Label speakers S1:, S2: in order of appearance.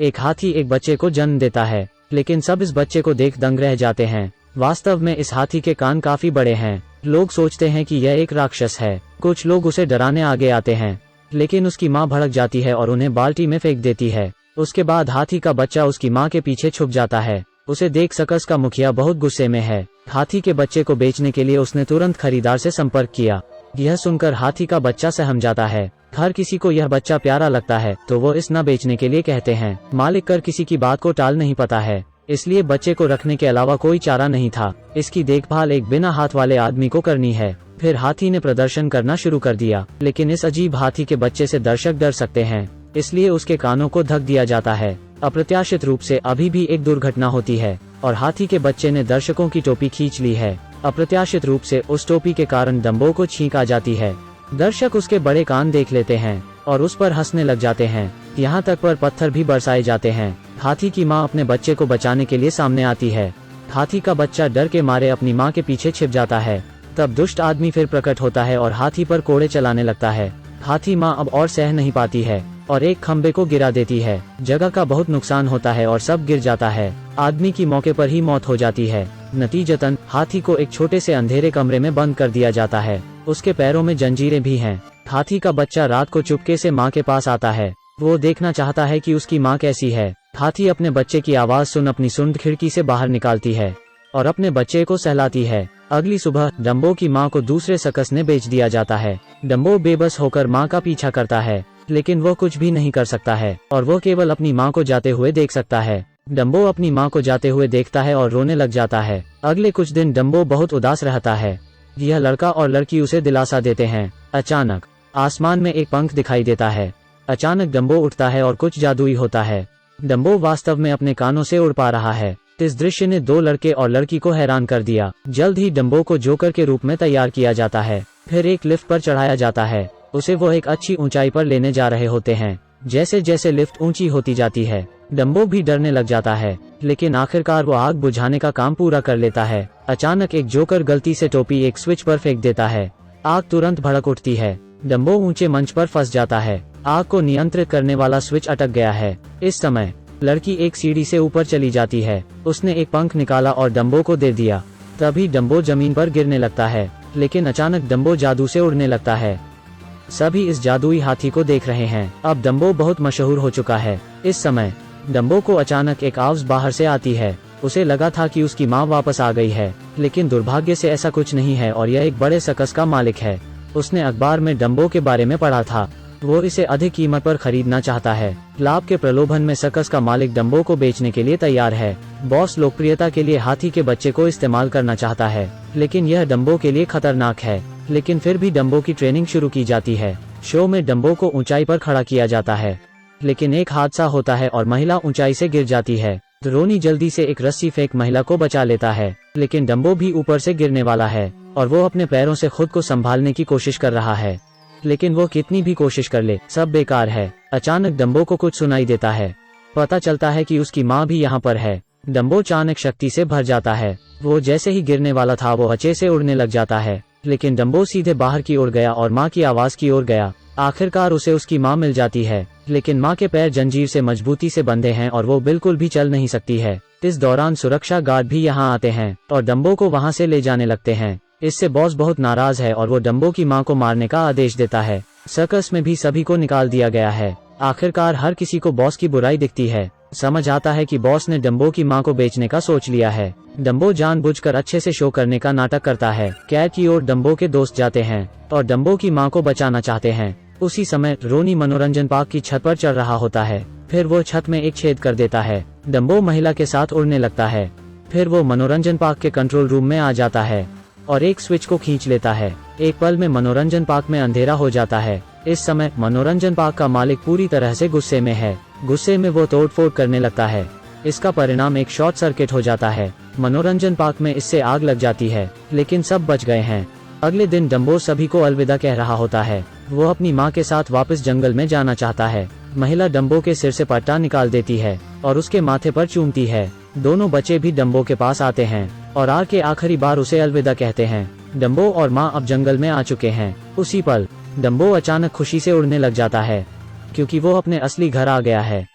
S1: एक हाथी एक बच्चे को जन्म देता है, लेकिन सब इस बच्चे को देख दंग रह जाते हैं। वास्तव में इस हाथी के कान काफी बड़े हैं। लोग सोचते हैं कि यह एक राक्षस है। कुछ लोग उसे डराने आगे आते हैं, लेकिन उसकी माँ भड़क जाती है और उन्हें बाल्टी में फेंक देती है। उसके बाद हाथी का बच्चा उसकी माँ के पीछे छुप जाता है। उसे देख सर्कस का मुखिया बहुत गुस्से में है। हाथी के बच्चे को बेचने के लिए उसने तुरंत खरीदार से संपर्क किया। यह सुनकर हाथी का बच्चा सहम जाता है। हर किसी को यह बच्चा प्यारा लगता है, तो वो इस न बेचने के लिए कहते हैं। मालिक कर किसी की बात को टाल नहीं पाता है, इसलिए बच्चे को रखने के अलावा कोई चारा नहीं था। इसकी देखभाल एक बिना हाथ वाले आदमी को करनी है। फिर हाथी ने प्रदर्शन करना शुरू कर दिया, लेकिन इस अजीब हाथी के बच्चे से दर्शक डर सकते हैं, इसलिए उसके कानों को ढक दिया जाता है। अप्रत्याशित रूप से अभी भी एक दुर्घटना होती है और हाथी के बच्चे ने दर्शकों की टोपी खींच ली है। अप्रत्याशित रूप से उस टोपी के कारण डम्बो को छींक आ जाती है। दर्शक उसके बड़े कान देख लेते हैं और उस पर हंसने लग जाते हैं। यहाँ तक पर पत्थर भी बरसाए जाते हैं। हाथी की माँ अपने बच्चे को बचाने के लिए सामने आती है। हाथी का बच्चा डर के मारे अपनी माँ के पीछे छिप जाता है। तब दुष्ट आदमी फिर प्रकट होता है और हाथी पर कोड़े चलाने लगता है। हाथी माँ अब और सह नहीं पाती है और एक खंबे को गिरा देती है। जगह का बहुत नुकसान होता है और सब गिर जाता है। आदमी की मौके पर ही मौत हो जाती है। नतीजतन हाथी को एक छोटे से अंधेरे कमरे में बंद कर दिया जाता है। उसके पैरों में जंजीरें भी हैं। हाथी का बच्चा रात को चुपके से माँ के पास आता है। वो देखना चाहता है कि उसकी माँ कैसी है। हाथी अपने बच्चे की आवाज सुन अपनी सूंड खिड़की से बाहर निकालती है और अपने बच्चे को सहलाती है। अगली सुबह डम्बो की माँ को दूसरे सर्कस ने बेच दिया जाता है। डम्बो बेबस होकर माँ का पीछा करता है, लेकिन वो कुछ भी नहीं कर सकता है और वो केवल अपनी माँ को जाते हुए देख सकता है। डम्बो अपनी माँ को जाते हुए देखता है और रोने लग जाता है। अगले कुछ दिन डम्बो बहुत उदास रहता है। यह लड़का और लड़की उसे दिलासा देते हैं। अचानक आसमान में एक पंख दिखाई देता है। अचानक डम्बो उठता है और कुछ जादुई होता है। डम्बो वास्तव में अपने कानों से उड़ पा रहा है। इस दृश्य ने दो लड़के और लड़की को हैरान कर दिया। जल्द ही डम्बो को जोकर के रूप में तैयार किया जाता है। फिर एक लिफ्ट पर चढ़ाया जाता है। उसे वो एक अच्छी ऊंचाई पर लेने जा रहे होते हैं। जैसे जैसे लिफ्ट ऊंची होती जाती है, डम्बो भी डरने लग जाता है, लेकिन आखिरकार वो आग बुझाने का काम पूरा कर लेता है। अचानक एक जोकर गलती से टोपी एक स्विच पर फेंक देता है। आग तुरंत भड़क उठती है। डम्बो ऊंचे मंच पर फंस जाता है। आग को नियंत्रित करने वाला स्विच अटक गया है। इस समय लड़की एक सीढ़ी से ऊपर चली जाती है। उसने एक पंख निकाला और डम्बो को दे दिया। तभी डम्बो जमीन पर गिरने लगता है, लेकिन अचानक डम्बो जादू से उड़ने लगता है। सभी इस जादुई हाथी को देख रहे हैं। अब डम्बो बहुत मशहूर हो चुका है। इस समय डम्बो को अचानक एक आवाज बाहर से आती है। उसे लगा था कि उसकी माँ वापस आ गई है, लेकिन दुर्भाग्य से ऐसा कुछ नहीं है और यह एक बड़े सर्कस का मालिक है। उसने अखबार में डम्बो के बारे में पढ़ा था। वो इसे अधिक कीमत पर खरीदना चाहता है। लाभ के प्रलोभन में सर्कस का मालिक डम्बो को बेचने के लिए तैयार है। बॉस लोकप्रियता के लिए हाथी के बच्चे को इस्तेमाल करना चाहता है, लेकिन यह डम्बो के लिए खतरनाक है। लेकिन फिर भी डम्बो की ट्रेनिंग शुरू की जाती है। शो में डम्बो को ऊंचाई पर खड़ा किया जाता है, लेकिन एक हादसा होता है और महिला ऊंचाई से गिर जाती है। रोनी जल्दी से एक रस्सी फेंक महिला को बचा लेता है, लेकिन डम्बो भी ऊपर से गिरने वाला है और वो अपने पैरों से खुद को संभालने की कोशिश कर रहा है, लेकिन वो कितनी भी कोशिश कर ले, सब बेकार है। अचानक डम्बो को कुछ सुनाई देता है। पता चलता है कि उसकी माँ भी यहाँ पर है। डम्बो अचानक शक्ति से भर जाता है। वो जैसे ही गिरने वाला था वो अच्छे से उड़ने लग जाता है, लेकिन डम्बो सीधे बाहर की ओर गया और माँ की आवाज की ओर गया। आखिरकार उसे उसकी माँ मिल जाती है, लेकिन माँ के पैर जंजीर से मजबूती से बंधे हैं और वो बिल्कुल भी चल नहीं सकती है। इस दौरान सुरक्षा गार्ड भी यहाँ आते हैं और डम्बो को वहाँ से ले जाने लगते हैं। इससे बॉस बहुत नाराज है और वो डम्बो की माँ को मारने का आदेश देता है। सर्कस में भी सभी को निकाल दिया गया है। आखिरकार हर किसी को बॉस की बुराई दिखती है। समझ आता है कि बॉस ने डम्बो की माँ को बेचने का सोच लिया है। डम्बो जानबूझकर अच्छे से शो करने का नाटक करता है। कैद की ओर डम्बो के दोस्त जाते हैं और डम्बो की माँ को बचाना चाहते हैं। उसी समय रोनी मनोरंजन पार्क की छत पर चढ़ रहा होता है। फिर वो छत में एक छेद कर देता है। डम्बो महिला के साथ उड़ने लगता है। फिर वो मनोरंजन पार्क के कंट्रोल रूम में आ जाता है और एक स्विच को खींच लेता है। एक पल में मनोरंजन पार्क में अंधेरा हो जाता है। इस समय मनोरंजन पार्क का मालिक पूरी तरह से गुस्से में है। गुस्से में वो तोड़फोड़ करने लगता है। इसका परिणाम एक शॉर्ट सर्किट हो जाता है। मनोरंजन पार्क में इससे आग लग जाती है, लेकिन सब बच गए हैं। अगले दिन डम्बो सभी को अलविदा कह रहा होता है। वो अपनी माँ के साथ वापस जंगल में जाना चाहता है। महिला डम्बो के सिर से पट्टा निकाल देती है और उसके माथे पर चूमती है। दोनों बच्चे भी डम्बो के पास आते हैं और के आखिरी बार उसे अलविदा कहते हैं। डम्बो और माँ अब जंगल में आ चुके हैं। उसी पल डम्बो अचानक खुशी से उड़ने लग जाता है, क्योंकि वो अपने असली घर आ गया है।